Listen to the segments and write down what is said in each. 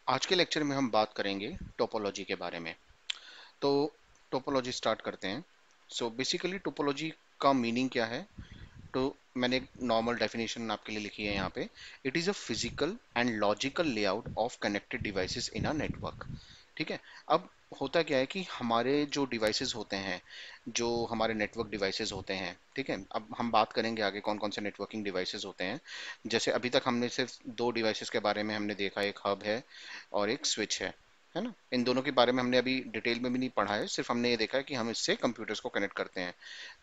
आज के लेक्चर में हम बात करेंगे टोपोलॉजी के बारे में। तो टोपोलॉजी स्टार्ट करते हैं। सो बेसिकली टोपोलॉजी का मीनिंग क्या है? तो मैंने एक नॉर्मल डेफिनेशन आपके लिए लिखी है यहाँ पे। It is a physical and logical layout of connected devices in a network. ठीक है। अब होता क्या है कि हमारे जो डिवाइसेस होते हैं, जो हमारे नेटवर्क डिवाइसेस होते हैं, ठीक है, अब हम बात करेंगे आगे कौन कौन से नेटवर्किंग डिवाइसेस होते हैं। जैसे अभी तक हमने सिर्फ दो डिवाइसेस के बारे में हमने देखा, एक हब है और एक स्विच है ना। इन दोनों के बारे में हमने अभी डिटेल में भी नहीं पढ़ा है, सिर्फ हमने ये देखा है कि हम इससे कंप्यूटर्स को कनेक्ट करते हैं।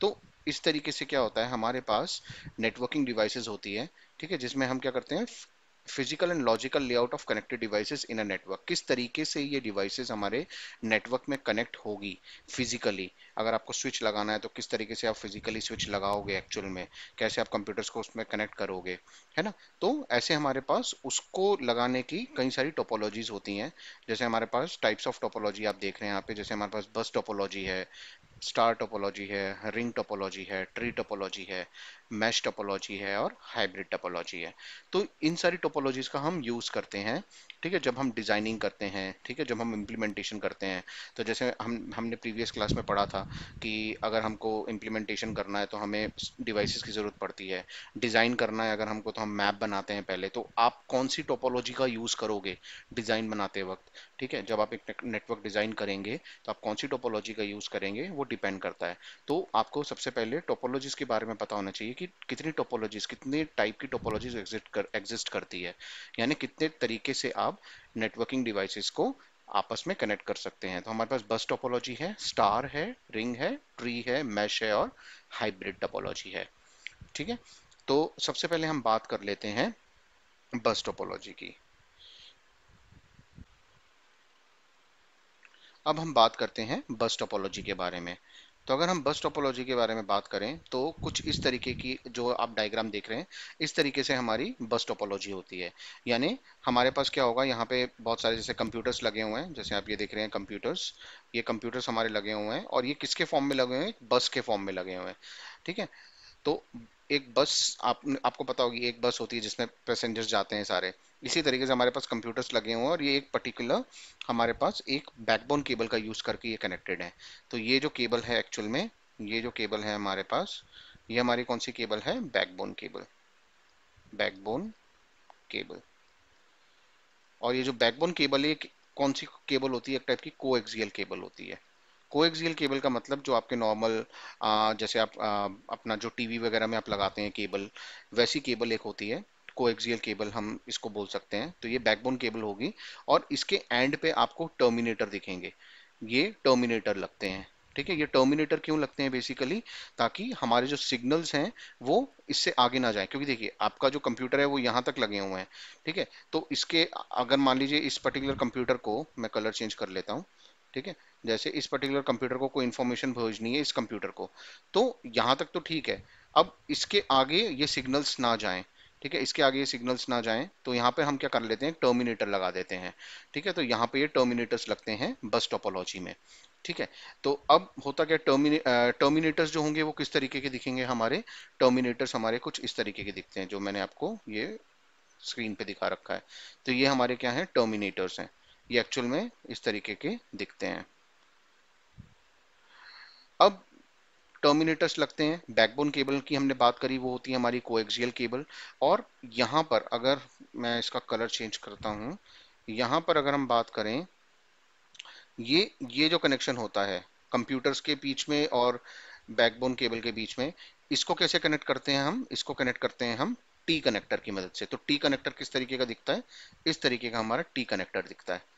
तो इस तरीके से क्या होता है, हमारे पास नेटवर्किंग डिवाइसेस होती है, ठीक है, जिसमें हम क्या करते हैं, physical and logical layout of connected devices in a network. किस तरीके से ये डिवाइसेस हमारे नेटवर्क में कनेक्ट होगी फिजिकली। अगर आपको स्विच लगाना है तो किस तरीके से आप फिजिकली स्विच लगाओगे एक्चुअल में, कैसे आप कंप्यूटर्स को उसमें कनेक्ट करोगे, है ना। तो ऐसे हमारे पास उसको लगाने की कई सारी टोपोलॉजीज होती हैं। जैसे हमारे पास टाइप्स ऑफ टोपोलॉजी आप देख रहे हैं यहाँ पे, जैसे हमारे पास बस टोपोलॉजी है, स्टार टोपोलॉजी है, रिंग टोपोलॉजी है, ट्री टोपोलॉजी है, मैश टोपोलॉजी है और हाइब्रिड टोपोलॉजी है। तो इन सारी टोपोलॉजीज का हम यूज करते हैं, ठीक है, जब हम डिजाइनिंग करते हैं, ठीक है, जब हम इम्प्लीमेंटेशन करते हैं। तो जैसे हमने प्रीवियस क्लास में पढ़ा था कि अगर हमको इम्प्लीमेंटेशन करना है तो हमें डिवाइसेस की जरूरत पड़ती है। डिजाइन करना है अगर हमको तो हम मैप बनाते हैं पहले। तो आप कौन सी टोपोलॉजी का यूज करोगे डिजाइन बनाते वक्त, ठीक है, जब आप एक नेटवर्क डिजाइन करेंगे तो आप कौन सी टोपोलॉजी का यूज करेंगे वो डिपेंड करता है। तो आपको सबसे पहले टोपोलॉजीज के बारे में पता होना चाहिए कि कितनी टोपोलॉजीज, कितने टाइप की टोपोलॉजीज एग्जिस्ट करती है, यानी कितने तरीके से आप नेटवर्किंग डिवाइसेस को आपस में कनेक्ट कर सकते हैं। तो हमारे पास बस टोपोलॉजी है, स्टार है, रिंग है, ट्री है, मैश है और हाइब्रिड टोपोलॉजी है। ठीक है। तो सबसे पहले हम बात कर लेते हैं बस टोपोलॉजी की। अब हम बात करते हैं बस टोपोलॉजी के बारे में। तो अगर हम बस टोपोलॉजी के बारे में बात करें तो कुछ इस तरीके की जो आप डायग्राम देख रहे हैं, इस तरीके से हमारी बस टोपोलॉजी होती है। यानी हमारे पास क्या होगा, यहाँ पे बहुत सारे जैसे कंप्यूटर्स लगे हुए हैं, जैसे आप ये देख रहे हैं कंप्यूटर्स, ये कंप्यूटर्स हमारे लगे हुए हैं और ये किसके फॉर्म में लगे हुए हैं, बस के फॉर्म में लगे हुए हैं। ठीक है। तो एक बस, आपको पता होगी एक बस होती है जिसमें पैसेंजर्स जाते हैं सारे। इसी तरीके से हमारे पास कंप्यूटर्स लगे हुए हैं और ये एक पर्टिकुलर हमारे पास एक बैकबोन केबल का यूज करके ये कनेक्टेड है। तो ये जो केबल है एक्चुअल में, ये जो केबल है हमारे पास, ये हमारी कौन सी केबल है, बैकबोन केबल, बैकबोन केबल। और ये जो बैकबोन केबल है, कौन सी केबल होती है, एक टाइप की कोएक्सियल केबल होती है। कोएक्सियल केबल का मतलब जो आपके नॉर्मल, जैसे आप अपना जो टीवी वगैरह में आप लगाते हैं केबल, वैसी केबल एक होती है, कोएक्सियल केबल हम इसको बोल सकते हैं। तो ये बैकबोन केबल होगी और इसके एंड पे आपको टर्मिनेटर दिखेंगे, ये टर्मिनेटर लगते हैं। ठीक है। ये टर्मिनेटर क्यों लगते हैं, बेसिकली ताकि हमारे जो सिग्नल्स हैं वो इससे आगे ना जाए, क्योंकि देखिए आपका जो कंप्यूटर है वो यहाँ तक लगे हुए हैं। ठीक है। तो इसके अगर मान लीजिए इस पर्टिकुलर कंप्यूटर को मैं कलर चेंज कर लेता हूँ, ठीक है, जैसे इस पर्टिकुलर कंप्यूटर को कोई इन्फॉर्मेशन भेजनी है इस कंप्यूटर को, तो यहाँ तक तो ठीक है। अब इसके आगे ये सिग्नल्स ना जाएं, ठीक है, इसके आगे ये सिग्नल्स ना जाएं, तो यहाँ पे हम क्या कर लेते हैं, टर्मिनेटर लगा देते हैं। ठीक है। तो यहाँ पे ये टर्मिनेटर्स लगते हैं बस टोपोलॉजी में। ठीक है। तो अब होता क्या, टर्मिनेटर्स जो होंगे वो किस तरीके के दिखेंगे हमारे, टर्मिनेटर्स हमारे कुछ इस तरीके के दिखते हैं, जो मैंने आपको ये स्क्रीन पे दिखा रखा है। तो ये हमारे क्या है, टर्मिनेटर्स हैं। ये एक्चुअल में इस तरीके के दिखते हैं। अब टर्मिनेटर्स लगते हैं, बैकबोन केबल की हमने बात करी, वो होती है हमारी कोएक्सियल केबल। और यहाँ पर अगर मैं इसका कलर चेंज करता हूँ, यहाँ पर अगर हम बात करें, ये जो कनेक्शन होता है कंप्यूटर्स के बीच में और बैकबोन केबल के बीच में, इसको कैसे कनेक्ट करते हैं हम, इसको कनेक्ट करते हैं हम टी कनेक्टर की मदद से। तो टी कनेक्टर किस तरीके का दिखता है, इस तरीके का हमारा टी कनेक्टर दिखता है।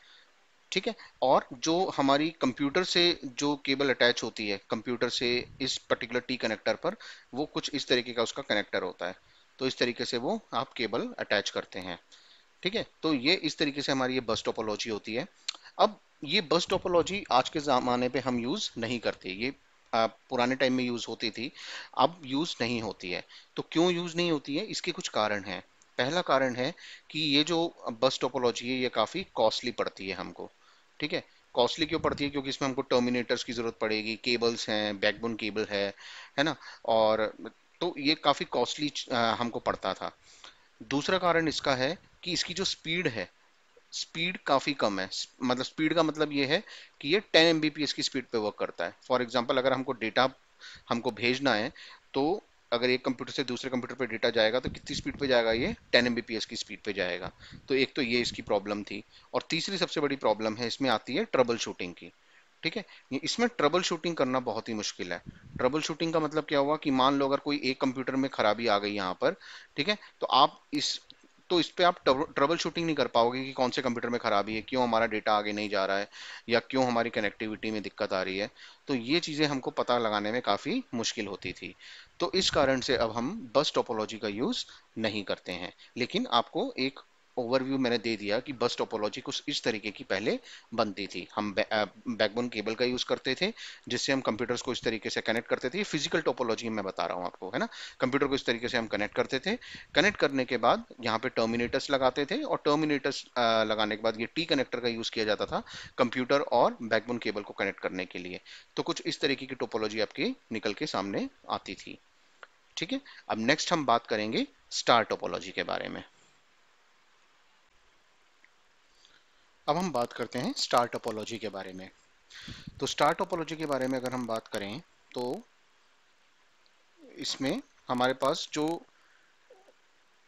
ठीक है। और जो हमारी कंप्यूटर से जो केबल अटैच होती है कंप्यूटर से इस पर्टिकुलर टी कनेक्टर पर, वो कुछ इस तरीके का उसका कनेक्टर होता है। तो इस तरीके से वो आप केबल अटैच करते हैं। ठीक है। तो ये इस तरीके से हमारी ये बस टोपोलॉजी होती है। अब ये बस टोपोलॉजी आज के ज़माने पे हम यूज़ नहीं करते, ये पुराने टाइम में यूज़ होती थी, अब यूज़ नहीं होती है। तो क्यों यूज़ नहीं होती है, इसके कुछ कारण हैं। पहला कारण है कि ये जो बस टोपोलॉजी है ये काफ़ी कॉस्टली पड़ती है हमको। ठीक है। कॉस्टली क्यों पड़ती है, क्योंकि इसमें हमको टर्मिनेटर्स की ज़रूरत पड़ेगी, केबल्स हैं, बैकबोन केबल है ना। और तो ये काफ़ी कॉस्टली हमको पड़ता था। दूसरा कारण इसका है कि इसकी जो स्पीड है, स्पीड काफ़ी कम है। मतलब स्पीड का मतलब ये है कि ये 10 Mbps की स्पीड पे वर्क करता है। फॉर एग्जांपल अगर हमको डेटा हमको भेजना है, तो अगर एक कंप्यूटर से दूसरे कंप्यूटर पे डेटा जाएगा तो कितनी स्पीड पे जाएगा, ये 10 Mbps की स्पीड पे जाएगा। तो एक तो ये इसकी प्रॉब्लम थी। और तीसरी सबसे बड़ी प्रॉब्लम है इसमें आती है ट्रबल शूटिंग की। ठीक है, ये इसमें ट्रबल शूटिंग करना बहुत ही मुश्किल है। ट्रबल शूटिंग का मतलब क्या हुआ कि मान लो अगर कोई एक कंप्यूटर में खराबी आ गई यहाँ पर, ठीक है, तो आप इस पे आप ट्रबल शूटिंग नहीं कर पाओगे कि कौन से कंप्यूटर में खराबी है, क्यों हमारा डेटा आगे नहीं जा रहा है, या क्यों हमारी कनेक्टिविटी में दिक्कत आ रही है। तो ये चीज़ें हमको पता लगाने में काफ़ी मुश्किल होती थी। तो इस कारण से अब हम बस टोपोलॉजी का यूज़ नहीं करते हैं। लेकिन आपको एक ओवरव्यू मैंने दे दिया कि बस टोपोलॉजी कुछ इस तरीके की पहले बनती थी। हम बैकबोन केबल का यूज़ करते थे, जिससे हम कंप्यूटर्स को इस तरीके से कनेक्ट करते थे। ये फिजिकल टोपोलॉजी मैं बता रहा हूँ आपको, है ना। कंप्यूटर को इस तरीके से हम कनेक्ट करते थे। कनेक्ट करने के बाद यहाँ पे टर्मिनेटर्स लगाते थे, और टर्मिनेटर्स लगाने के बाद ये टी कनेक्टर का यूज़ किया जाता था कंप्यूटर और बैकबोन केबल को कनेक्ट करने के लिए। तो कुछ इस तरीके की टोपोलॉजी आपकी निकल के सामने आती थी। ठीक है, अब नेक्स्ट हम बात करेंगे स्टार टोपोलॉजी के बारे में। अब हम बात करते हैं स्टार टोपोलॉजी के बारे में। तो स्टार टोपोलॉजी के बारे में अगर हम बात करें, तो इसमें हमारे पास जो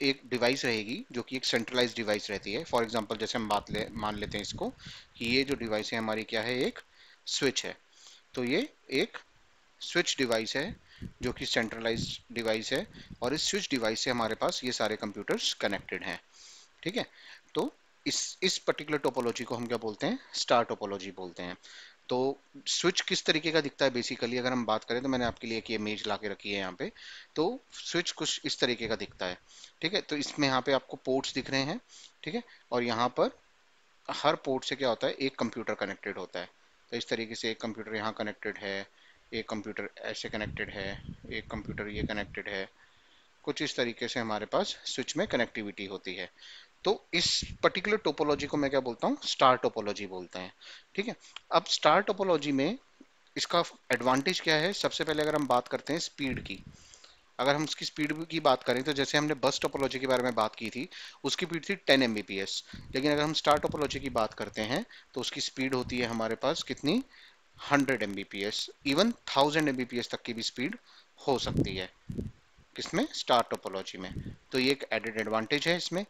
एक डिवाइस रहेगी, जो कि एक सेंट्रलाइज डिवाइस रहती है। फॉर एग्जांपल जैसे हम मान लेते हैं इसको कि ये जो डिवाइस है हमारी क्या है, एक स्विच है। तो ये एक स्विच डिवाइस है जो कि सेंट्रलाइज डिवाइस है, और इस स्विच डिवाइस से हमारे पास ये सारे कंप्यूटर्स कनेक्टेड हैं। ठीक है, तो इस पर्टिकुलर टोपोलॉजी को हम क्या बोलते हैं, स्टार टोपोलॉजी बोलते हैं। तो स्विच किस तरीके का दिखता है, बेसिकली अगर हम बात करें, तो मैंने आपके लिए एक इमेज ला के रखी है यहाँ पे। तो स्विच कुछ इस तरीके का दिखता है। ठीक है, तो इसमें यहाँ पे आपको पोर्ट्स दिख रहे हैं। ठीक है, और यहाँ पर हर पोर्ट से क्या होता है, एक कंप्यूटर कनेक्टेड होता है। तो इस तरीके से एक कंप्यूटर यहाँ कनेक्टेड है, एक कंप्यूटर ऐसे कनेक्टेड है, एक कंप्यूटर ये कनेक्टेड है। कुछ इस तरीके से हमारे पास स्विच में कनेक्टिविटी होती है। तो इस पर्टिकुलर टोपोलॉजी को मैं क्या बोलता हूँ, स्टार टोपोलॉजी बोलते हैं। ठीक है, अब स्टार टोपोलॉजी में इसका एडवांटेज क्या है, सबसे पहले अगर हम बात करते हैं स्पीड की। अगर हम उसकी स्पीड की बात करें, तो जैसे हमने बस टोपोलॉजी के बारे में बात की थी, उसकी स्पीड थी 10 Mbps। लेकिन अगर हम स्टार टोपोलॉजी की बात करते हैं, तो उसकी स्पीड होती है हमारे पास कितनी, 100 Mbps, इवन 1000 Mbps तक की भी स्पीड हो सकती है। किसमें, स्टार टोपोलॉजी में। तो ये एक एडेड एडवांटेज है इसमें।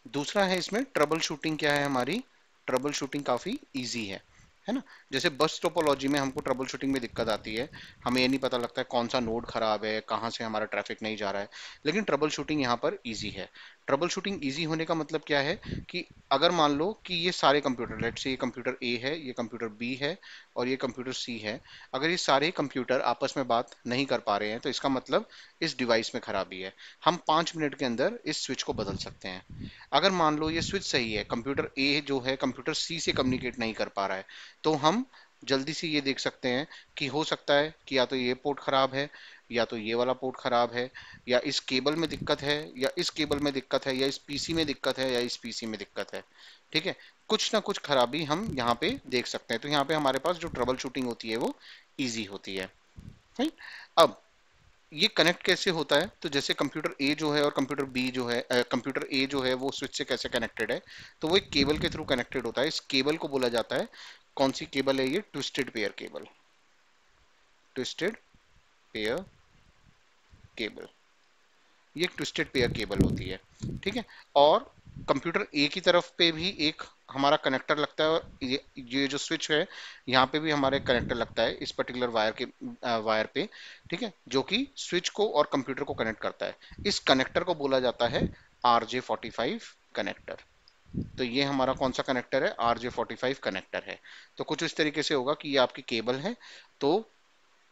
दूसरा है इसमें ट्रबल शूटिंग, क्या है हमारी, ट्रबल शूटिंग काफी इजी है ना। जैसे बस टोपोलॉजी में हमको ट्रबल शूटिंग में दिक्कत आती है, हमें ये नहीं पता लगता है कौन सा नोड खराब है, कहाँ से हमारा ट्रैफिक नहीं जा रहा है। लेकिन ट्रबल शूटिंग यहाँ पर इजी है। ट्रबल शूटिंग इजी होने का मतलब क्या है कि अगर मान लो कि ये सारे कंप्यूटर, लेट्स से ये कंप्यूटर ए है, ये कंप्यूटर बी है, और ये कंप्यूटर सी है। अगर ये सारे कंप्यूटर आपस में बात नहीं कर पा रहे हैं, तो इसका मतलब इस डिवाइस में खराबी है। हम 5 मिनट के अंदर इस स्विच को बदल सकते हैं। अगर मान लो ये स्विच सही है, कंप्यूटर ए जो है कंप्यूटर सी से कम्युनिकेट नहीं कर पा रहा है, तो हम जल्दी से ये देख सकते हैं कि हो सकता है कि या तो ये पोर्ट खराब है, या तो ये वाला पोर्ट खराब है, या इस केबल में दिक्कत है, या इस केबल में दिक्कत है, या इस पीसी में दिक्कत है, या इस पीसी में दिक्कत है। ठीक है, कुछ ना कुछ खराबी हम यहाँ पे देख सकते हैं। तो यहाँ पे हमारे पास जो ट्रबल शूटिंग होती है वो इजी होती है। राइट, अब ये कनेक्ट कैसे होता है, तो जैसे कंप्यूटर ए जो है और कंप्यूटर बी जो है, कंप्यूटर ए जो है वो स्विच से कैसे कनेक्टेड है, तो वो एक केबल के थ्रू कनेक्टेड होता है। इस केबल को बोला जाता है, कौन सी केबल है ये, twisted pair cable. Twisted pair cable, ये एक ट्विस्टेड पेयर केबल होती है। ठीक है, और कंप्यूटर ए की तरफ पे भी एक हमारा कनेक्टर लगता है, और ये जो स्विच है यहाँ पे भी हमारा एक कनेक्टर लगता है इस पर्टिकुलर वायर पे। ठीक है, जो कि स्विच को और कंप्यूटर को कनेक्ट करता है। इस कनेक्टर को बोला जाता है RJ45 कनेक्टर। तो ये हमारा कौन सा कनेक्टर है, RJ45 कनेक्टर है। तो कुछ इस तरीके से होगा कि ये आपकी केबल है। तो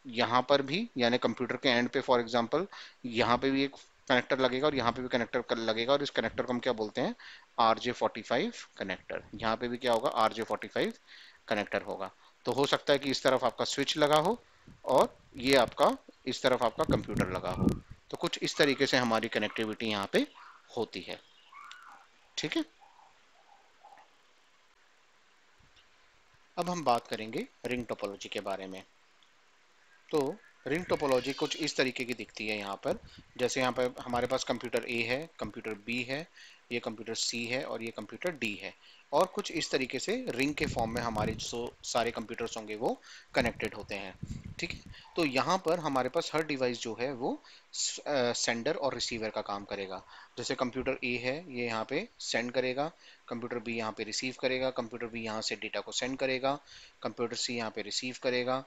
यहाँ पर भी, यानी कंप्यूटर के एंड पे फॉर एग्जांपल, यहाँ पे भी एक कनेक्टर लगेगा, और यहाँ पे भी कनेक्टर लगेगा, और इस कनेक्टर को हम क्या बोलते हैं, RJ45 कनेक्टर। यहाँ पे भी क्या होगा, RJ45 कनेक्टर होगा। तो हो सकता है कि इस तरफ आपका स्विच लगा हो, और ये आपका इस तरफ आपका कंप्यूटर लगा हो। तो कुछ इस तरीके से हमारी कनेक्टिविटी यहाँ पे होती है। ठीक है, अब हम बात करेंगे रिंग टोपोलॉजी के बारे में। तो रिंग टोपोलॉजी कुछ इस तरीके की दिखती है यहाँ पर। जैसे यहाँ पर हमारे पास कंप्यूटर ए है, कंप्यूटर बी है, ये कंप्यूटर सी है और ये कंप्यूटर डी है, और कुछ इस तरीके से रिंग के फॉर्म में हमारे जो सारे कंप्यूटर्स होंगे वो कनेक्टेड होते हैं। ठीक है, तो यहाँ पर हमारे पास हर डिवाइस जो है वो सेंडर और रिसीवर का काम करेगा। जैसे कंप्यूटर ए है, ये यहाँ पे सेंड करेगा, कंप्यूटर बी यहाँ पे रिसीव करेगा, कंप्यूटर बी यहाँ से डेटा को सेंड करेगा, कंप्यूटर सी यहाँ पे रिसीव करेगा,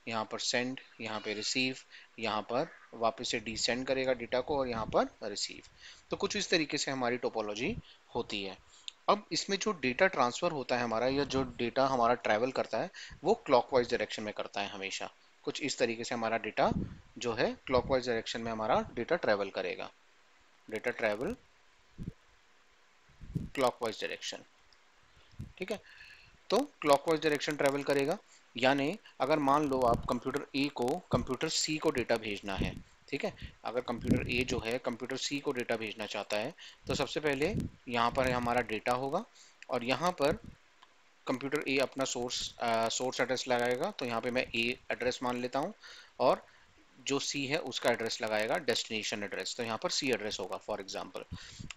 यहाँ पर सेंड, यहाँ पे रिसीव, यहाँ पर वापस से डिसेंड करेगा डेटा को और यहाँ पर रिसीव। तो कुछ इस तरीके से हमारी टोपोलॉजी होती है। अब इसमें जो डेटा ट्रांसफर होता है हमारा, या जो डेटा हमारा ट्रैवल करता है, वो क्लॉकवाइज डायरेक्शन में करता है हमेशा। कुछ इस तरीके से हमारा डेटा जो है क्लॉकवाइज डायरेक्शन में हमारा डेटा ट्रैवल करेगा। Data travel clockwise direction. ठीक है, तो क्लॉकवाइज डायरेक्शन ट्रैवल करेगा। यानी अगर मान लो आप कंप्यूटर ए को कंप्यूटर सी को डेटा भेजना है, ठीक है, अगर कंप्यूटर ए जो है कंप्यूटर सी को डेटा भेजना चाहता है, तो सबसे पहले यहाँ पर हमारा डेटा होगा और यहाँ पर कंप्यूटर ए अपना सोर्स एड्रेस लगाएगा। तो यहाँ पे मैं ए एड्रेस मान लेता हूँ, और जो सी है उसका एड्रेस लगाएगा डेस्टिनेशन एड्रेस, तो यहाँ पर सी एड्रेस होगा फॉर एग्जांपल।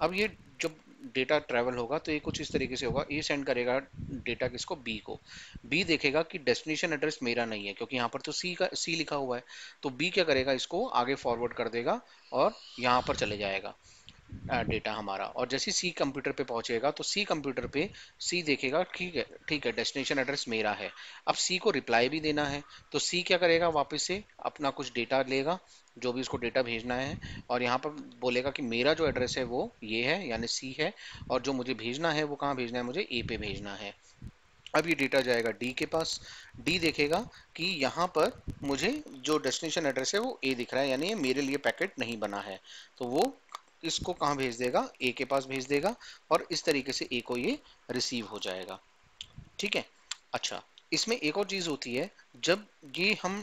अब ये जब डेटा ट्रैवल होगा तो ये कुछ इस तरीके से होगा, ए सेंड करेगा डेटा किसको, बी को। बी देखेगा कि डेस्टिनेशन एड्रेस मेरा नहीं है क्योंकि यहाँ पर तो सी लिखा हुआ है, तो बी क्या करेगा, इसको आगे फॉरवर्ड कर देगा और यहाँ पर चले जाएगा डेटा हमारा। और जैसे सी कंप्यूटर पे पहुंचेगा तो सी कंप्यूटर पे सी देखेगा, ठीक है डेस्टिनेशन एड्रेस मेरा है। अब सी को रिप्लाई भी देना है, तो सी क्या करेगा, वापस से अपना कुछ डेटा लेगा, जो भी उसको डेटा भेजना है, और यहाँ पर बोलेगा कि मेरा जो एड्रेस है वो ये है, यानी सी है, और जो मुझे भेजना है वो कहाँ भेजना है, मुझे ए पे भेजना है। अब ये डेटा जाएगा डी के पास। डी देखेगा कि यहाँ पर मुझे जो डेस्टिनेशन एड्रेस है वो ए दिख रहा है, यानी ये मेरे लिए पैकेट नहीं बना है, तो वो इसको कहाँ भेज देगा, ए के पास भेज देगा, और इस तरीके से ए को ये रिसीव हो जाएगा। ठीक है, अच्छा, इसमें एक और चीज होती है, जब ये हम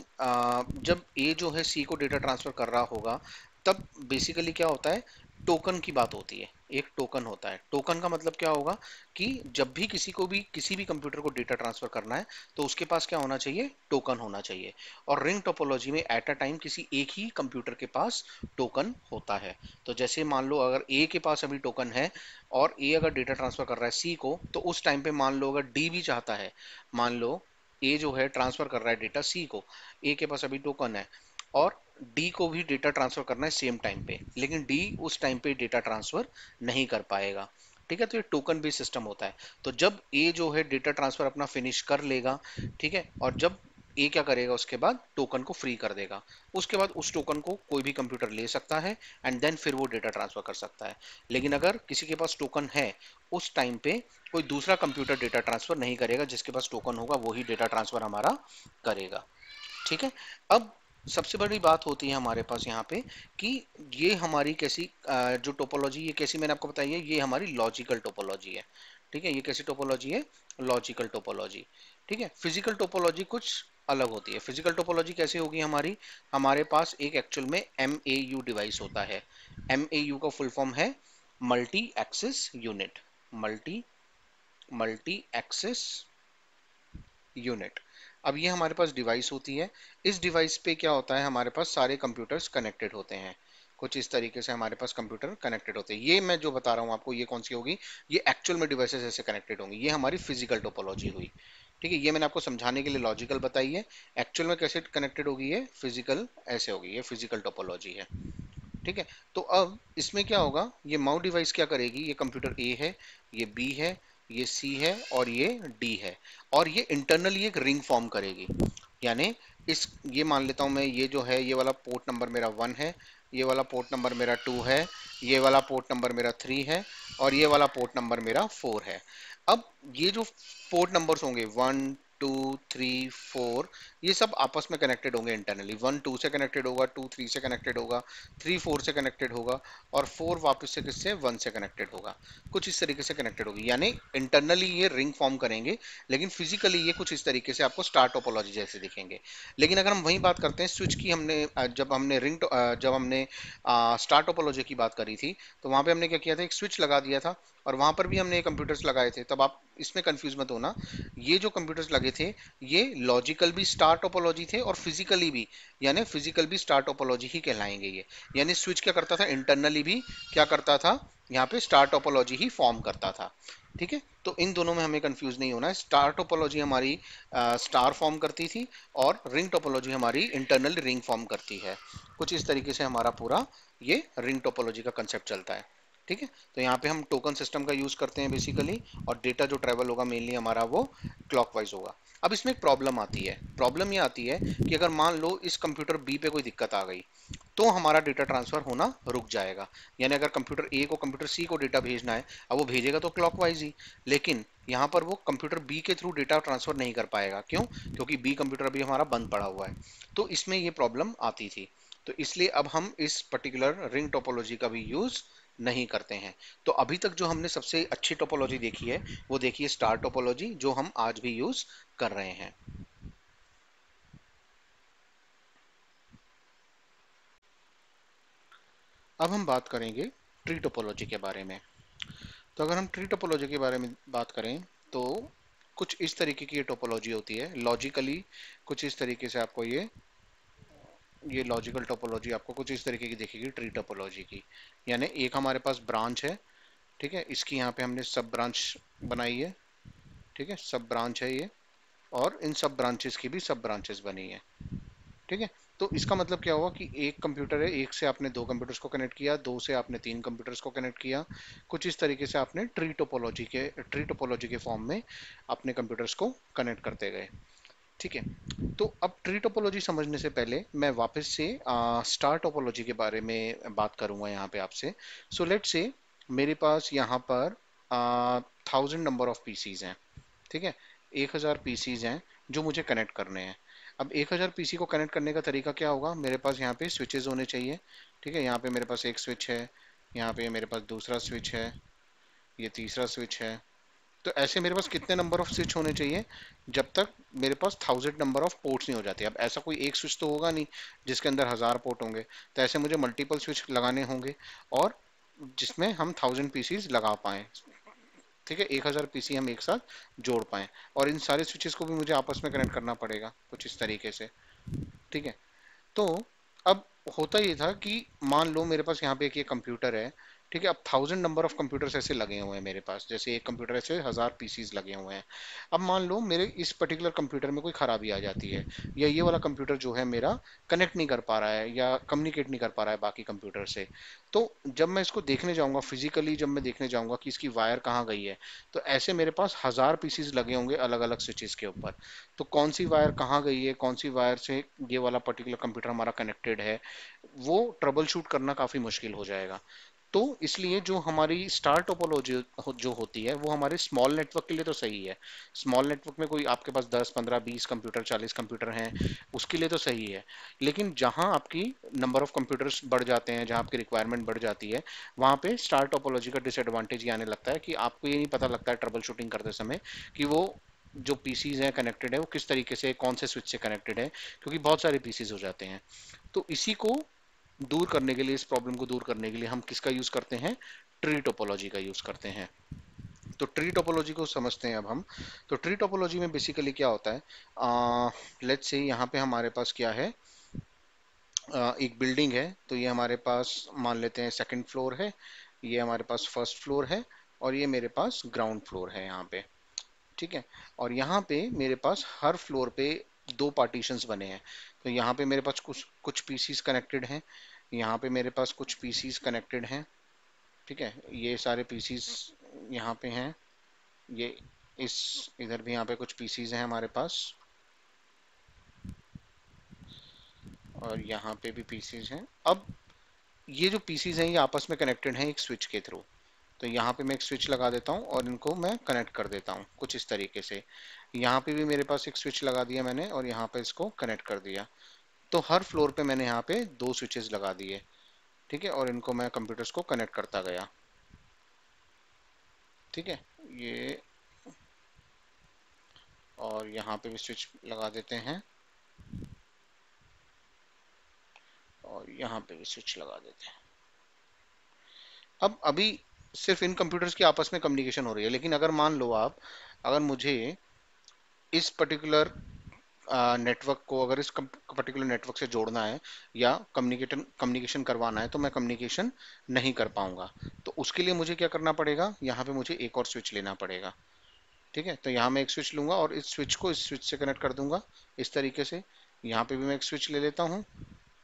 जब ए जो है सी को डेटा ट्रांसफर कर रहा होगा, तब बेसिकली क्या होता है, टोकन की बात होती है। एक टोकन होता है। टोकन का मतलब क्या होगा कि जब भी किसी को भी किसी भी कंप्यूटर को डेटा ट्रांसफर करना है तो उसके पास क्या होना चाहिए, टोकन होना चाहिए। और रिंग टोपोलॉजी में एट अ टाइम किसी एक ही कंप्यूटर के पास टोकन होता है। तो जैसे मान लो अगर ए के पास अभी टोकन है और ए अगर डेटा ट्रांसफर कर रहा है सी को, तो उस टाइम पे मान लो अगर डी भी चाहता है, मान लो ए जो है ट्रांसफर कर रहा है डेटा सी को, ए के पास अभी टोकन है, और डी को भी डेटा ट्रांसफर करना है सेम टाइम पे, लेकिन डी उस टाइम पे डेटा ट्रांसफर नहीं कर पाएगा। ठीक है, तो ये टोकन बेस्ड सिस्टम होता है। तो जब ए जो है डेटा ट्रांसफर अपना फिनिश कर लेगा, ठीक है, और जब ए क्या करेगा, उसके बाद टोकन को फ्री कर देगा, उसके बाद उस टोकन को कोई भी कंप्यूटर ले सकता है एंड देन फिर वो डेटा ट्रांसफर कर सकता है। लेकिन अगर किसी के पास टोकन है, उस टाइम पे कोई दूसरा कंप्यूटर डेटा ट्रांसफर नहीं करेगा, जिसके पास टोकन होगा वही डेटा ट्रांसफर हमारा करेगा। ठीक है, अब सबसे बड़ी बात होती है हमारे पास यहाँ पे कि ये हमारी कैसी जो टोपोलॉजी, ये कैसी मैंने आपको बताई है, ये हमारी लॉजिकल टोपोलॉजी है। ठीक है, ये कैसी टोपोलॉजी है, लॉजिकल टोपोलॉजी। ठीक है, फिजिकल टोपोलॉजी कुछ अलग होती है। फिजिकल टोपोलॉजी कैसे होगी हमारी, हमारे पास एक एक्चुअल में MAU डिवाइस होता है। MAU का फुल फॉर्म है multi access unit. Multi multi access unit. अब ये हमारे पास डिवाइस होती है। इस डिवाइस पे क्या होता है, हमारे पास सारे कंप्यूटर्स कनेक्टेड होते हैं। कुछ इस तरीके से हमारे पास कंप्यूटर कनेक्टेड होते हैं। ये मैं जो बता रहा हूँ आपको, ये कौन सी होगी, ये एक्चुअल में डिवाइसेस ऐसे कनेक्टेड होंगी। ये हमारी फिजिकल टोपोलॉजी हुई। ठीक है, ये मैंने आपको समझाने के लिए लॉजिकल बताई है। एक्चुअल में कैसे कनेक्टेड होगी, ये फिजिकल ऐसे होगी, ये फिजिकल टोपोलॉजी है। ठीक है, तो अब इसमें क्या होगा, ये माउस डिवाइस क्या करेगी, ये कंप्यूटर ए है, ये बी है, ये सी है और ये डी है, और ये इंटरनली एक रिंग फॉर्म करेगी। यानी इस ये मान लेता हूं मैं, ये जो है ये वाला पोर्ट नंबर मेरा 1 है, ये वाला पोर्ट नंबर मेरा 2 है, ये वाला पोर्ट नंबर मेरा 3 है, और ये वाला पोर्ट नंबर मेरा 4 है। अब ये जो पोर्ट नंबर्स होंगे 1 2 3 4, ये सब आपस में कनेक्टेड होंगे इंटरनली। 1 2 से कनेक्टेड होगा, 2 3 से कनेक्टेड होगा, 3 4 से कनेक्टेड होगा, और 4 वापस से किससे, 1 से कनेक्टेड होगा। कुछ इस तरीके से कनेक्टेड होगी, यानी इंटरनली ये रिंग फॉर्म करेंगे, लेकिन फिजिकली ये कुछ इस तरीके से आपको स्टार टोपोलॉजी जैसे दिखेंगे। लेकिन अगर हम वही बात करते हैं स्विच की, हमने जब हमने स्टार टोपोलॉजी की बात करी थी, तो वहां पे हमने क्या किया था, एक स्विच लगा दिया था और वहां पर भी हमने कंप्यूटर्स लगाए थे। तब आप इसमें कंफ्यूज मत होना, ये जो कंप्यूटर्स लगे थे ये लॉजिकल भी स्टार टोपोलॉजी थे और फिजिकली भी, यानी फिजिकल भी स्टार टोपोलॉजी ही कहलाएंगे ये। यानी स्विच क्या करता था, इंटरनली भी क्या करता था, यहाँ पे स्टार टोपोलॉजी ही फॉर्म करता था। ठीक है, तो इन दोनों में हमें कंफ्यूज नहीं होना है। स्टार टोपोलॉजी हमारी स्टार फॉर्म करती थी और रिंग टोपोलॉजी हमारी इंटरनल रिंग फॉर्म करती है। कुछ इस तरीके से हमारा पूरा ये रिंग टोपोलॉजी का कंसेप्ट चलता है। ठीक है, तो यहाँ पे हम टोकन सिस्टम का यूज करते हैं बेसिकली, और डेटा जो ट्रेवल होगा मेनली हमारा वो क्लॉकवाइज होगा। अब इसमें एक प्रॉब्लम आती है, प्रॉब्लम ये आती है कि अगर मान लो इस कंप्यूटर बी पे कोई दिक्कत आ गई तो हमारा डेटा ट्रांसफर होना रुक जाएगा। यानी अगर कंप्यूटर ए को कंप्यूटर सी को डेटा भेजना है, अब वो भेजेगा तो क्लॉकवाइज ही, लेकिन यहाँ पर वो कंप्यूटर बी के थ्रू डेटा ट्रांसफर नहीं कर पाएगा। क्यों? क्योंकि बी कंप्यूटर अभी हमारा बंद पड़ा हुआ है। तो इसमें ये प्रॉब्लम आती थी। तो इसलिए अब हम इस पर्टिकुलर रिंग टोपोलॉजी का भी यूज नहीं करते हैं। तो अभी तक जो हमने सबसे अच्छी टोपोलॉजी देखी है वो देखिए स्टार टोपोलॉजी, जो हम आज भी यूज कर रहे हैं। अब हम बात करेंगे ट्री टोपोलॉजी के बारे में। तो अगर हम ट्री टोपोलॉजी के बारे में बात करें तो कुछ इस तरीके की ये टोपोलॉजी होती है लॉजिकली। कुछ इस तरीके से आपको ये लॉजिकल टोपोलॉजी आपको कुछ इस तरीके की दिखेगी ट्री टोपोलॉजी की। यानी एक हमारे पास ब्रांच है, ठीक है, इसकी यहाँ पे हमने सब ब्रांच बनाई है। ठीक है, सब ब्रांच है ये, और इन सब ब्रांचेस की भी सब ब्रांचेस बनी है। ठीक है, तो इसका मतलब क्या हुआ कि एक कंप्यूटर है, एक से आपने दो कंप्यूटर्स को कनेक्ट किया, दो से आपने तीन कंप्यूटर्स को कनेक्ट किया। कुछ इस तरीके से आपने ट्री टोपोलॉजी के फॉर्म में अपने कंप्यूटर्स को कनेक्ट करते गए। ठीक है, तो अब ट्री टोपोलॉजी समझने से पहले मैं वापस से स्टार टोपोलॉजी के बारे में बात करूंगा यहाँ पे आपसे। सो लेट से मेरे पास यहाँ पर 1000 नंबर ऑफ पीसीज हैं। ठीक है, 1000 पीसीज हैं जो मुझे कनेक्ट करने हैं। अब 1000 पीसी को कनेक्ट करने का तरीका क्या होगा, मेरे पास यहाँ पे स्विचेस होने चाहिए। ठीक है, यहाँ पे मेरे पास एक स्विच है, यहाँ पे मेरे पास दूसरा स्विच है, ये तीसरा स्विच है। तो ऐसे मेरे पास कितने नंबर ऑफ स्विच होने चाहिए, जब तक मेरे पास 1000 नंबर ऑफ पोर्ट्स नहीं हो जाते। अब ऐसा कोई एक स्विच तो होगा नहीं जिसके अंदर 1000 पोर्ट होंगे, तो ऐसे मुझे मल्टीपल स्विच लगाने होंगे, और जिसमें हम 1000 पीसीज लगा पाए। ठीक है, 1000 पीसी हम एक साथ जोड़ पाए, और इन सारे स्विचेस को भी मुझे आपस में कनेक्ट करना पड़ेगा कुछ इस तरीके से। ठीक है, तो अब होता ये था कि मान लो मेरे पास यहाँ पे एक ये कंप्यूटर है। ठीक है, अब 1000 नंबर ऑफ कंप्यूटर्स ऐसे लगे हुए हैं मेरे पास, जैसे एक कंप्यूटर ऐसे 1000 पीसीज लगे हुए हैं। अब मान लो मेरे इस पर्टिकुलर कंप्यूटर में कोई खराबी आ जाती है, या ये वाला कंप्यूटर जो है मेरा कनेक्ट नहीं कर पा रहा है या कम्युनिकेट नहीं कर पा रहा है बाकी कंप्यूटर से। तो जब मैं इसको देखने जाऊंगा फिजिकली, जब मैं देखने जाऊंगा कि इसकी वायर कहाँ गई है, तो ऐसे मेरे पास 1000 पीसीज लगे होंगे अलग अलग स्विचेस के ऊपर। तो कौन सी वायर कहाँ गई है, कौन सी वायर से ये वाला पर्टिकुलर कंप्यूटर हमारा कनेक्टेड है, वो ट्रबल शूट करना काफी मुश्किल हो जाएगा। तो इसलिए जो हमारी स्टार टोपोलॉजी जो होती है वो हमारे स्मॉल नेटवर्क के लिए तो सही है। स्मॉल नेटवर्क में कोई आपके पास 10 15 20 कंप्यूटर 40 कंप्यूटर हैं, उसके लिए तो सही है। लेकिन जहां आपकी नंबर ऑफ कंप्यूटर्स बढ़ जाते हैं, जहां आपकी रिक्वायरमेंट बढ़ जाती है, वहां पे स्टार टोपोलॉजी का डिसएडवांटेज ये आने लगता है कि आपको ये नहीं पता लगता है ट्रबल शूटिंग करते समय कि वो जो पीसीज हैं कनेक्टेड है वो किस तरीके से कौन से स्विच से कनेक्टेड है, क्योंकि बहुत सारे पीसीज हो जाते हैं। तो इसी को दूर करने के लिए, इस प्रॉब्लम को दूर करने के लिए हम किसका यूज करते हैं, ट्री टोपोलॉजी का यूज करते हैं। तो ट्री टोपोलॉजी को समझते हैं अब हम। तो ट्री टोपोलॉजी में बेसिकली क्या होता है, लेट्स से यहाँ पे हमारे पास क्या है, एक बिल्डिंग है। तो ये हमारे पास मान लेते हैं सेकंड फ्लोर है, ये हमारे पास फर्स्ट फ्लोर है, और ये मेरे पास ग्राउंड फ्लोर है यहाँ पे। ठीक है, और यहाँ पे मेरे पास हर फ्लोर पे दो पार्टीशंस बने हैं। तो यहाँ पे मेरे पास कुछ कुछ पीसीस कनेक्टेड हैं, यहाँ पे मेरे पास कुछ पीसीस कनेक्टेड हैं। ठीक है, ये सारे पीसीस यहाँ पे हैं, ये इस इधर भी यहाँ पे कुछ पीसीस हैं हमारे पास, और यहाँ पे भी पीसीस हैं। अब ये जो पीसीस हैं ये आपस में कनेक्टेड हैं एक स्विच के थ्रू। तो यहाँ पे मैं एक स्विच लगा देता हूँ और इनको मैं कनेक्ट कर देता हूँ कुछ इस तरीके से। यहाँ पे भी मेरे पास एक स्विच लगा दिया मैंने, और यहाँ पे इसको कनेक्ट कर दिया। तो हर फ्लोर पे मैंने यहाँ पे दो स्विचेस लगा दिए। ठीक है, और इनको मैं कंप्यूटर्स को कनेक्ट करता गया। ठीक है, ये, और यहाँ पे भी स्विच लगा देते हैं, और यहाँ पे भी स्विच लगा देते हैं। अब अभी सिर्फ इन कंप्यूटर्स की आपस में कम्युनिकेशन हो रही है। लेकिन अगर मान लो आप, अगर मुझे इस पर्टिकुलर नेटवर्क को अगर इस पर्टिकुलर नेटवर्क से जोड़ना है या कम्युनिकेशन कम्युनिकेशन करवाना है, तो मैं कम्युनिकेशन नहीं कर पाऊंगा। तो उसके लिए मुझे क्या करना पड़ेगा, यहाँ पे मुझे एक और स्विच लेना पड़ेगा। ठीक है, तो यहाँ मैं एक स्विच लूंगा और इस स्विच को इस स्विच से कनेक्ट कर दूंगा इस तरीके से। यहाँ पे भी मैं एक स्विच ले लेता हूँ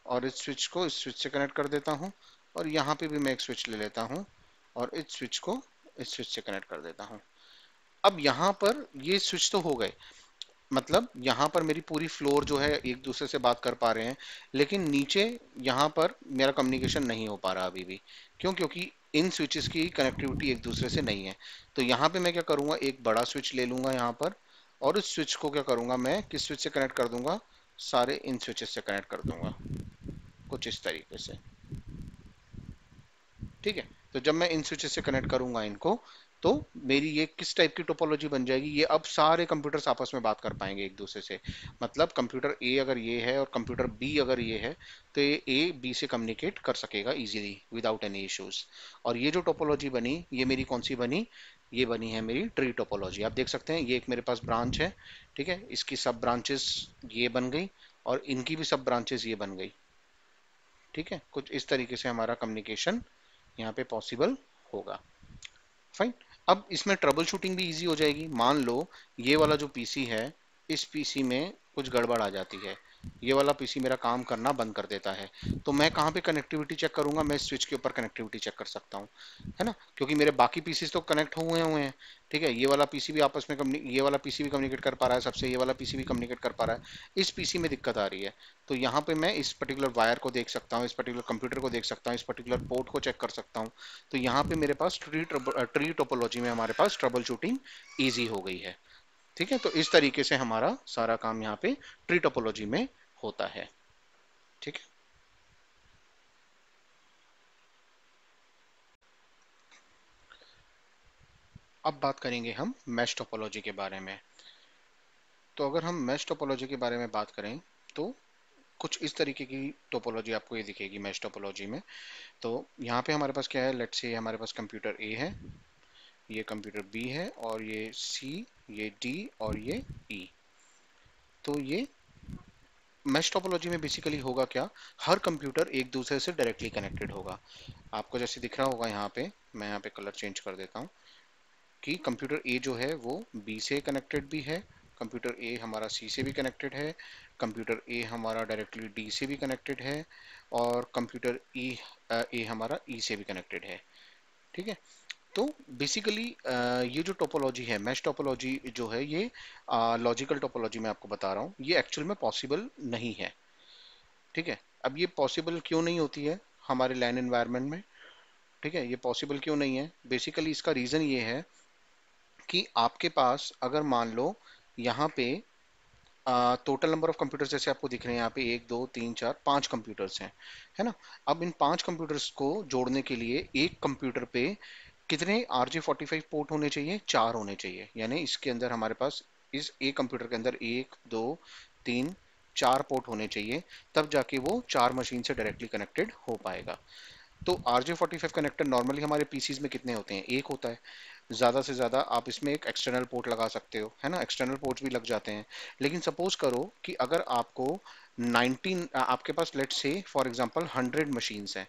और इस स्विच को इस स्विच से कनेक्ट कर देता हूँ, और यहाँ पे भी मैं एक स्विच ले लेता हूँ और इस स्विच को इस स्विच से कनेक्ट कर देता हूँ। अब यहाँ पर ये स्विच तो हो गए, मतलब यहाँ पर मेरी पूरी फ्लोर जो है एक दूसरे से बात कर पा रहे हैं, लेकिन नीचे यहाँ पर मेरा कम्युनिकेशन नहीं हो पा रहा अभी भी। क्यों? क्योंकि इन स्विचेस की कनेक्टिविटी एक दूसरे से नहीं है। तो यहाँ पे मैं क्या करूंगा, एक बड़ा स्विच ले लूंगा यहाँ पर, और इस स्विच को क्या करूंगा, मैं किस स्विच से कनेक्ट कर दूंगा, सारे इन स्विचेस से कनेक्ट कर दूंगा कुछ इस तरीके से। ठीक है, तो जब मैं इन स्विचेस से कनेक्ट करूंगा इनको, तो मेरी ये किस टाइप की टोपोलॉजी बन जाएगी, ये अब सारे कंप्यूटर्स आपस में बात कर पाएंगे एक दूसरे से। मतलब कंप्यूटर ए अगर ये है और कंप्यूटर बी अगर ये है, तो ये ए बी से कम्युनिकेट कर सकेगा इजीली विदाउट एनी इश्यूज। और ये जो टोपोलॉजी बनी, ये मेरी कौन सी बनी, ये बनी है मेरी ट्री टोपोलॉजी। आप देख सकते हैं ये एक मेरे पास ब्रांच है, ठीक है, इसकी सब ब्रांचेस ये बन गई और इनकी भी सब ब्रांचेस ये बन गई। ठीक है, कुछ इस तरीके से हमारा कम्युनिकेशन यहाँ पे पॉसिबल होगा। फाइन। अब इसमें ट्रबल शूटिंग भी इजी हो जाएगी। मान लो ये वाला जो पीसी है, इस पीसी में कुछ गड़बड़ आ जाती है, ये वाला पीसी मेरा काम करना बंद कर देता है, तो मैं कहाँ पे कनेक्टिविटी चेक करूंगा, मैं स्विच के ऊपर कनेक्टिविटी चेक कर सकता हूँ, है ना, क्योंकि मेरे बाकी पीसी तो कनेक्ट हुए हैं। ठीक है, ये वाला पीसी भी आपस में ये वाला पीसी भी कम्युनिकेट कर पा रहा है सबसे, ये वाला पीसी भी कम्युनिकेट कर पा रहा है। इस पीसी में दिक्कत आ रही है, तो यहाँ पे मैं इस पर्टिकुलर वायर को देख सकता हूँ, इस पर्टिकुलर कंप्यूटर को देख सकता हूँ, इस पर्टिकुलर पोर्ट को चेक कर सकता हूँ। तो यहाँ पे मेरे पास ट्री टोपोलॉजी में हमारे पास ट्रबल शूटिंग ईजी हो गई है। ठीक है, तो इस तरीके से हमारा सारा काम यहाँ पे ट्री टोपोलॉजी में होता है। ठीक है, अब बात करेंगे हम मैश टोपोलॉजी के बारे में। तो अगर हम मैश टोपोलॉजी के बारे में बात करें, तो कुछ इस तरीके की टोपोलॉजी आपको ये दिखेगी मैश टोपोलॉजी में। तो यहाँ पे हमारे पास क्या है, लेट्स से हमारे पास कंप्यूटर ए है, ये कंप्यूटर बी है, और ये सी, ये डी और ये ई। तो ये मैश टोपोलॉजी में बेसिकली होगा क्या, हर कंप्यूटर एक दूसरे से डायरेक्टली कनेक्टेड होगा। आपको जैसे दिख रहा होगा यहाँ पे, मैं यहाँ पे कलर चेंज कर देता हूँ, कि कंप्यूटर ए जो है वो बी से कनेक्टेड भी है, कंप्यूटर ए हमारा सी से भी कनेक्टेड है, कंप्यूटर ए हमारा डायरेक्टली डी से भी कनेक्टेड है, और कंप्यूटर ई ए हमारा ई से भी कनेक्टेड है। ठीक है, तो बेसिकली ये जो टोपोलॉजी है मैश टोपोलॉजी जो है, ये लॉजिकल टोपोलॉजी मैं आपको बता रहा हूँ, ये एक्चुअल में पॉसिबल नहीं है। ठीक है, अब ये पॉसिबल क्यों नहीं होती है हमारे लैन एनवायरनमेंट में, ठीक है, ये पॉसिबल क्यों नहीं है, बेसिकली इसका रीज़न ये है कि आपके पास अगर मान लो यहाँ पे टोटल नंबर ऑफ कंप्यूटर्स जैसे आपको दिख रहे हैं यहाँ पे, एक दो तीन चार पांच कंप्यूटर्स हैं, है ना। अब इन पांच कंप्यूटर्स को जोड़ने के लिए एक कंप्यूटर पे कितने RJ45 पोर्ट होने चाहिए, चार होने चाहिए। यानी इसके अंदर हमारे पास इस एक कंप्यूटर के अंदर एक दो तीन चार पोर्ट होने चाहिए, तब जाके वो चार मशीन से डायरेक्टली कनेक्टेड हो पाएगा। तो RJ45 कनेक्टर नॉर्मली हमारे पीसीज में कितने होते हैं, एक होता है। ज़्यादा से ज़्यादा आप इसमें एक एक्सटर्नल पोर्ट लगा सकते हो, है ना, एक्सटर्नल पोर्ट्स भी लग जाते हैं। लेकिन सपोज करो कि अगर आपको 19 आपके पास let's say for example 100 machines हैं,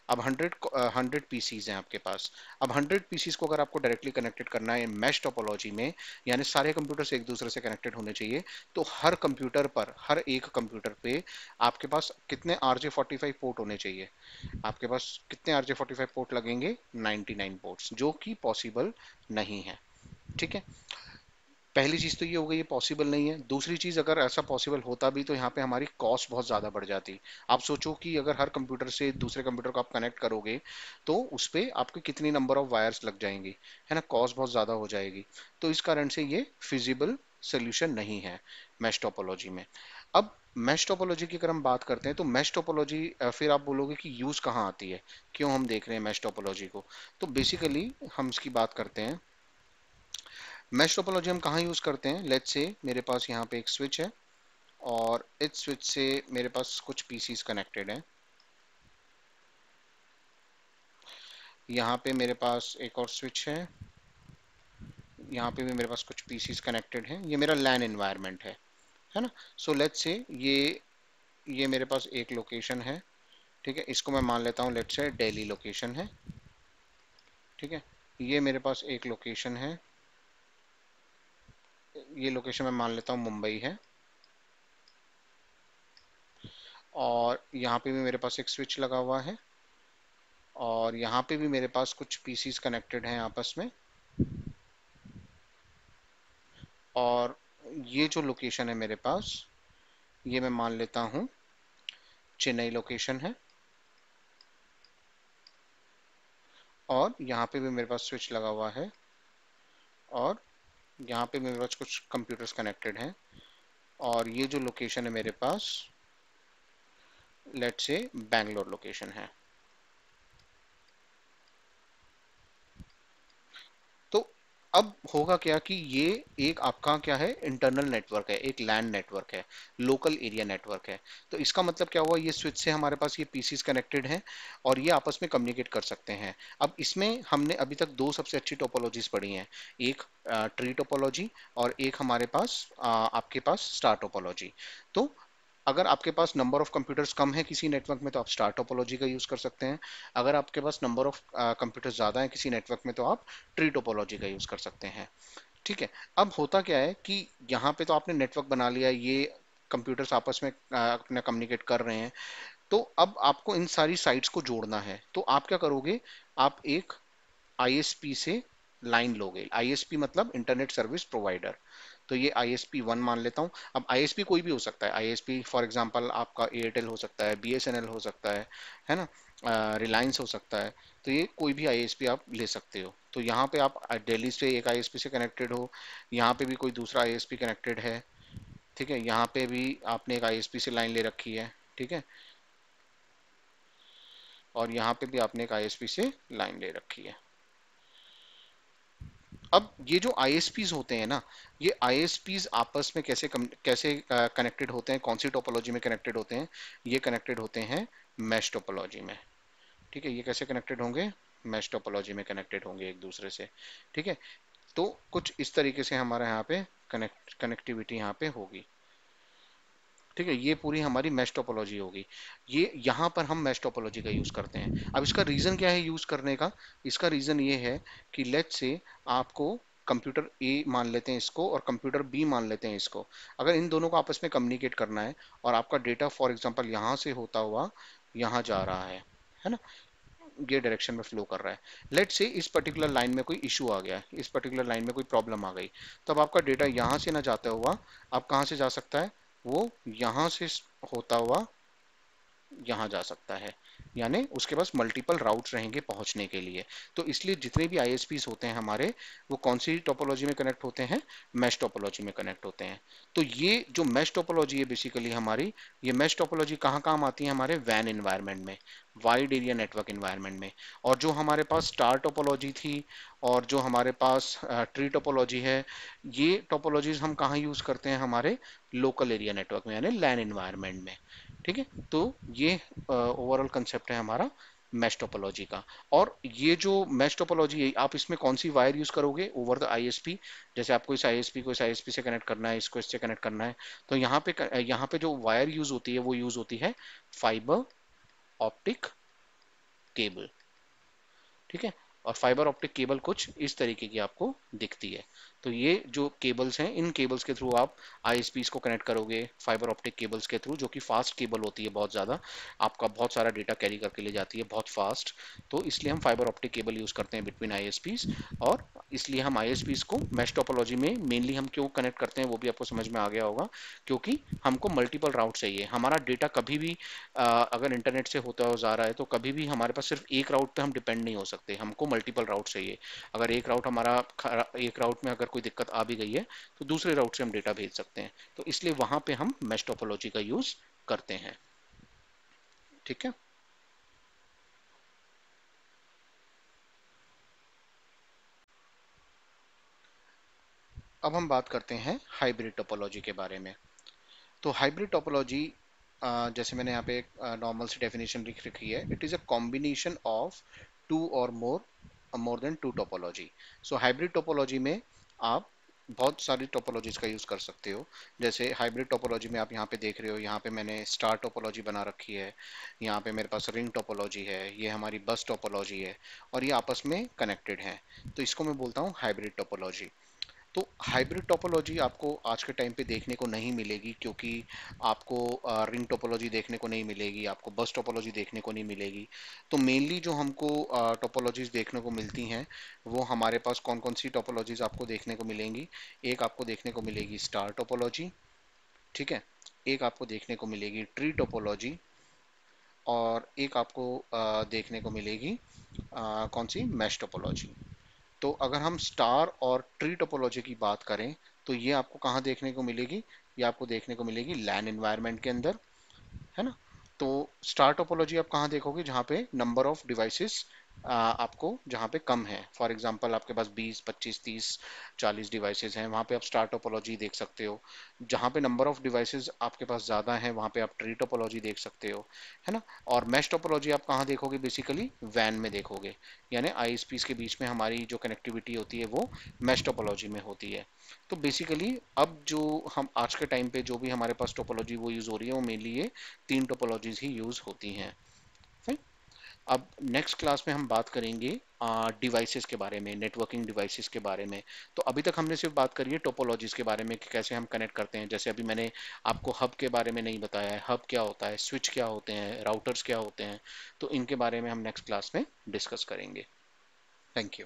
अब 100 पीसीज हैं आपके पास। अब 100 पीसीज को अगर आपको डायरेक्टली कनेक्टेड करना है मैश टोपोलॉजी में, यानी सारे कंप्यूटर से एक दूसरे से कनेक्टेड होने चाहिए, तो हर कंप्यूटर पर, हर एक कंप्यूटर पे आपके पास कितने RJ45 पोर्ट होने चाहिए, आपके पास कितने RJ45 पोर्ट लगेंगे, 99 पोर्ट्स, जो कि पॉसिबल नहीं है। ठीक है, पहली चीज तो ये हो गई, ये पॉसिबल नहीं है। दूसरी चीज, अगर ऐसा पॉसिबल होता भी तो यहाँ पे हमारी कॉस्ट बहुत ज्यादा बढ़ जाती। आप सोचो कि अगर हर कंप्यूटर से दूसरे कंप्यूटर को आप कनेक्ट करोगे, तो उस पे आपके कितनी नंबर ऑफ वायर्स लग जाएंगी, है ना, कॉस्ट बहुत ज्यादा हो जाएगी। तो इस कारण से ये फिजिबल सोल्यूशन नहीं है मैश टोपोलॉजी में। अब मैश टोपोलॉजी की अगर हम बात करते हैं, तो मैश टोपोलॉजी फिर आप बोलोगे कि यूज कहाँ आती है, क्यों हम देख रहे हैं मैश टोपोलॉजी को। तो बेसिकली हम इसकी बात करते हैं, मैश टोपोलॉजी हम कहाँ यूज करते हैं। लेट्स से मेरे पास यहाँ पे एक स्विच है, और इस स्विच से मेरे पास कुछ पीसीज कनेक्टेड हैं। यहाँ पे मेरे पास एक और स्विच यहाँ पे भी मेरे पास कुछ पीसीस कनेक्टेड हैं। ये मेरा लैन एनवायरनमेंट है ना। सो लेट्स से ये मेरे पास एक लोकेशन है, ठीक है, इसको मैं मान लेता हूँ लेट्स से दिल्ली लोकेशन है, ठीक है। ये मेरे पास एक लोकेशन है, ये लोकेशन मैं मान लेता हूँ मुंबई है, और यहाँ पे भी मेरे पास एक स्विच लगा हुआ है, और यहाँ पे भी मेरे पास कुछ पीसीस कनेक्टेड हैं आपस में, और ये जो लोकेशन है मेरे पास, ये मैं मान लेता हूँ चेन्नई लोकेशन है, और यहाँ पे भी मेरे पास स्विच लगा हुआ है, और यहाँ पे मेरे पास कुछ कंप्यूटर्स कनेक्टेड हैं, और ये जो लोकेशन है मेरे पास लेट्स से बैंगलोर लोकेशन है। तो अब होगा क्या कि ये एक आपका क्या है, इंटरनल नेटवर्क है, एक लैन नेटवर्क है, लोकल एरिया नेटवर्क है। तो इसका मतलब क्या हुआ, ये स्विच से हमारे पास ये पीसीस कनेक्टेड हैं और ये आपस में कम्युनिकेट कर सकते हैं। अब इसमें हमने अभी तक दो सबसे अच्छी टोपोलॉजीज पढ़ी हैं, एक ट्री टोपोलॉजी और एक हमारे पास आपके पास स्टार टोपोलॉजी। तो अगर आपके पास नंबर ऑफ कंप्यूटर्स कम है किसी नेटवर्क में तो आप स्टार टोपोलॉजी का यूज कर सकते हैं। अगर आपके पास नंबर ऑफ कंप्यूटर्स ज़्यादा है किसी नेटवर्क में तो आप ट्री टोपोलॉजी का यूज कर सकते हैं, ठीक है। अब होता क्या है कि यहाँ पे तो आपने नेटवर्क बना लिया, ये कंप्यूटर्स आपस में अपना कम्युनिकेट कर रहे हैं। तो अब आपको इन सारी साइट्स को जोड़ना है, तो आप क्या करोगे, आप एक आईएसपी से लाइन लोगे। आईएसपी मतलब इंटरनेट सर्विस प्रोवाइडर। तो ये आईएसपी वन मान लेता हूँ। अब आईएसपी कोई भी हो सकता है, आईएसपी फॉर एग्जांपल आपका एयरटेल हो सकता है, बीएसएनएल हो सकता है ना, रिलायंस हो सकता है। तो ये कोई भी आईएसपी आप ले सकते हो। तो यहाँ पे आप दिल्ली से एक आईएसपी से कनेक्टेड हो, यहाँ पे भी कोई दूसरा आईएसपी कनेक्टेड है, ठीक है, यहाँ पे भी आपने एक आईएसपी से लाइन ले रखी है, ठीक है, और यहाँ पे भी आपने एक आईएसपी से लाइन ले रखी है। अब ये जो आईएसपीज होते हैं ना, ये आईएसपीज आपस में कैसे कनेक्टेड होते हैं, कौन सी टोपोलॉजी में कनेक्टेड होते हैं, ये कनेक्टेड होते हैं मैश टोपोलॉजी में, ठीक है। ये कैसे कनेक्टेड होंगे, मैश टोपोलॉजी में कनेक्टेड होंगे एक दूसरे से, ठीक है। तो कुछ इस तरीके से हमारे यहाँ पे कनेक्टिविटी यहाँ पे होगी, ठीक है। ये पूरी हमारी मैश टोपोलॉजी होगी। ये यहाँ पर हम मैश टोपोलॉजी का यूज करते हैं। अब इसका रीजन क्या है यूज करने का, इसका रीजन ये है कि लेट्स से आपको कंप्यूटर ए मान लेते हैं इसको और कंप्यूटर बी मान लेते हैं इसको, अगर इन दोनों को आपस में कम्युनिकेट करना है और आपका डेटा फॉर एग्जांपल यहाँ से होता हुआ यहाँ जा रहा है ना, ये डायरेक्शन में फ्लो कर रहा है। लेट्स से इस पर्टिकुलर लाइन में कोई इशू आ गया, इस पर्टिकुलर लाइन में कोई प्रॉब्लम आ गई, तब आपका डेटा यहाँ से ना जाता हुआ आप कहाँ से जा सकता है, वो यहाँ से होता हुआ यहाँ जा सकता है, यानी उसके पास मल्टीपल राउट्स रहेंगे पहुंचने के लिए। तो इसलिए जितने भी आईएसपीस होते हैं हमारे, वो कौन सी टोपोलॉजी में कनेक्ट होते हैं, मैश टोपोलॉजी में कनेक्ट होते हैं। तो ये जो मैश टोपोलॉजी है बेसिकली हमारी, ये मैश टोपोलॉजी कहाँ काम आती है, हमारे वैन एनवायरनमेंट में, वाइड एरिया नेटवर्क एनवायरनमेंट में। और जो हमारे पास स्टार टोपोलॉजी थी और जो हमारे पास ट्री टोपोलॉजी है, ये टोपोलॉजीज हम कहाँ यूज करते हैं, हमारे लोकल एरिया नेटवर्क में, यानी लैन एनवायरनमेंट में, ठीक है। तो ये ओवरऑल कंसेप्ट है हमारा मैश टोपोलॉजी का। और ये जो मैश टोपोलॉजी है, आप इसमें कौन सी वायर यूज करोगे, ओवर द आईएसपी। जैसे आपको इस आईएसपी को इस आईएसपी से कनेक्ट करना है, इसको इससे कनेक्ट करना है, तो यहाँ पे जो वायर यूज होती है वो यूज होती है फाइबर ऑप्टिक केबल, ठीक है। और फाइबर ऑप्टिक केबल कुछ इस तरीके की आपको दिखती है। तो ये जो केबल्स हैं, इन केबल्स के थ्रू आप आईएसपीस को कनेक्ट करोगे फाइबर ऑप्टिक केबल्स के थ्रू, जो कि फास्ट केबल होती है, बहुत ज़्यादा आपका बहुत सारा डेटा कैरी करके ले जाती है, बहुत फास्ट। तो इसलिए हम फाइबर ऑप्टिक केबल यूज़ करते हैं बिटवीन आईएसपीस। और इसलिए हम आईएसपीस को मैश टोपोलॉजी में मेनली हम क्यों कनेक्ट करते हैं वो भी आपको समझ में आ गया होगा, क्योंकि हमको मल्टीपल राउट चाहिए। हमारा डेटा कभी भी अगर इंटरनेट से होता हो जा रहा है तो कभी भी हमारे पास सिर्फ एक राउट पे हम डिपेंड नहीं हो सकते, हमको मल्टीपल राउट चाहिए। अगर एक राउट में अगर कोई दिक्कत आ भी गई है तो दूसरे राउट से हम डेटा भेज सकते हैं। तो इसलिए वहां पे हम मैश टोपोलॉजी का यूज करते हैं, ठीक है। अब हम बात करते हैं हाइब्रिड टोपोलॉजी के बारे में। तो हाइब्रिड टोपोलॉजी, जैसे मैंने यहाँ पे एक नॉर्मल सी डेफिनेशन लिख रखी है, it is a combination of two or more than two topology. So hybrid topology में आप बहुत सारी टोपोलॉजीज का यूज कर सकते हो। जैसे हाइब्रिड टोपोलॉजी में आप यहाँ पे देख रहे हो, यहाँ पे मैंने स्टार टोपोलॉजी बना रखी है, यहाँ पे मेरे पास रिंग टोपोलॉजी है, ये हमारी बस टोपोलॉजी है, और ये आपस में कनेक्टेड हैं। तो इसको मैं बोलता हूँ हाइब्रिड टोपोलॉजी। तो हाइब्रिड टोपोलॉजी आपको आज के टाइम पे देखने को नहीं मिलेगी, क्योंकि आपको रिंग टोपोलॉजी देखने को नहीं मिलेगी, आपको बस टोपोलॉजी देखने को नहीं मिलेगी। तो मेनली जो हमको टोपोलॉजीज देखने को मिलती हैं, वो हमारे पास कौन कौन सी टोपोलॉजीज आपको देखने को मिलेंगी। एक आपको देखने को मिलेगी स्टार टोपोलॉजी, ठीक है, एक आपको देखने को मिलेगी ट्री टोपोलॉजी, और एक आपको देखने को मिलेगी कौन सी, मैश टोपोलॉजी। तो अगर हम स्टार और ट्री टोपोलॉजी की बात करें, तो ये आपको कहाँ देखने को मिलेगी, ये आपको देखने को मिलेगी लैन एनवायरनमेंट के अंदर, है ना। तो स्टार टोपोलॉजी आप कहाँ देखोगे, जहाँ पे नंबर ऑफ डिवाइसेस आपको जहाँ पे कम है। फॉर एग्जांपल आपके पास 20, 25, 30, 40 डिवाइसेस हैं, वहाँ पे आप स्टार टोपोलॉजी देख सकते हो। जहाँ पे नंबर ऑफ डिवाइसेस आपके पास ज़्यादा है, वहाँ पे आप ट्री टोपोलॉजी देख सकते हो, है ना। और मैश टोपोलॉजी आप कहाँ देखोगे, बेसिकली वैन में देखोगे, यानी आईएसपीज के बीच में हमारी जो कनेक्टिविटी होती है वो मैश टोपोलॉजी में होती है। तो बेसिकली अब जो हम आज के टाइम पे जो भी हमारे पास टोपोलॉजी वो यूज़ हो रही है, वो मेनली ये तीन टोपोलॉजीज ही यूज़ होती हैं। फिर अब नेक्स्ट क्लास में हम बात करेंगे डिवाइसेस के बारे में, नेटवर्किंग डिवाइसेस के बारे में। तो अभी तक हमने सिर्फ बात करी है टोपोलॉजीज के बारे में कि कैसे हम कनेक्ट करते हैं। जैसे अभी मैंने आपको हब के बारे में नहीं बताया है, हब क्या होता है, स्विच क्या होते हैं, राउटर्स क्या होते हैं। तो इनके बारे में हम नेक्स्ट क्लास में डिस्कस करेंगे। Thank you.